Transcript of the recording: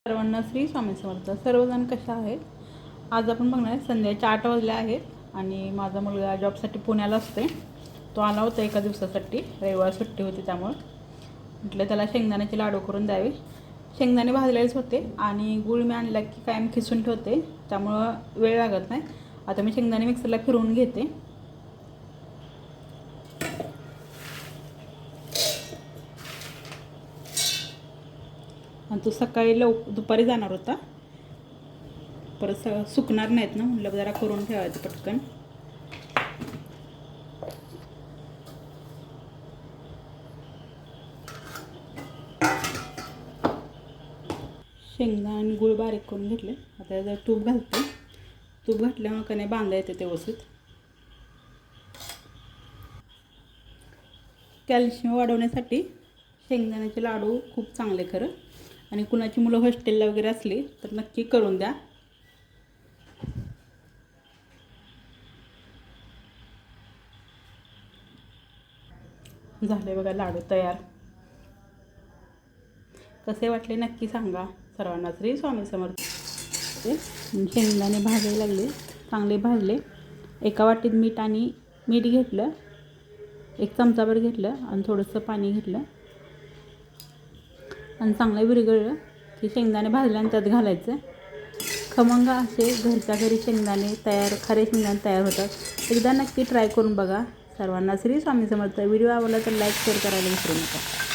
सर्वांना श्री स्वामी समर्थ. सर्वजण कशा आहेत? आज आपण बघणार आहे संध्याचे 8 वाजले आहेत आणि माझा मुलगा जॉबसाठी पुण्याला असते. तो आला होता एका दिवसासाठी, रविवार सुट्टी होती त्यामुळे म्हटलं त्याला शेंगदाण्याचे लाडू करून द्यावे. शेंगदाणे भाजलेलेच होते आणि गूळ मी आणला की कायम खिसून ठेवते, त्यामुळं वेळ लागत नाही. आता मी शेंगदाणे मिक्सरला फिरवून घेते. आणि तो सकाळी दुपारी जाणार होता, परत सुकणार नाहीत ना, म्हटलं जरा करून ठेवायचं पटकन. शेंगदाणे आणि गूळ बारीक करून घेतले. आता जर तूप घालते. तूप घातल्यामुळे का नाही बांधा येते ते व्यवस्थित. कॅल्शियम वाढवण्यासाठी शेंगदाण्याचे लाडू खूप चांगले खरं. आणि कुणाची मुलं हॉस्टेलला वगैरे असली तर नक्की करून द्या. झाले बघा लाडू तयार. कसे वाटले नक्की सांगा. सर्वांना श्री स्वामी समर्थ. शेंगदाणे भाजायला लागले, चांगले भाजले. एका वाटीत मीठ घेतलं, 1 चमचाभर घेतलं आणि थोडंसं पाणी घेतलं आणि चांगलं विरघळलं की शेंगदाणे भाजल्याने त्यात घालायचं. खमंग असे घरच्या घरी शेंगदाणे तयार, खरे शेंगदाणे तयार होतात. एकदा नक्की ट्राय करून बघा. सर्वांना श्री स्वामी समर्थ. व्हिडिओ आवडला तर लाईक शेअर करायला विसरू नका.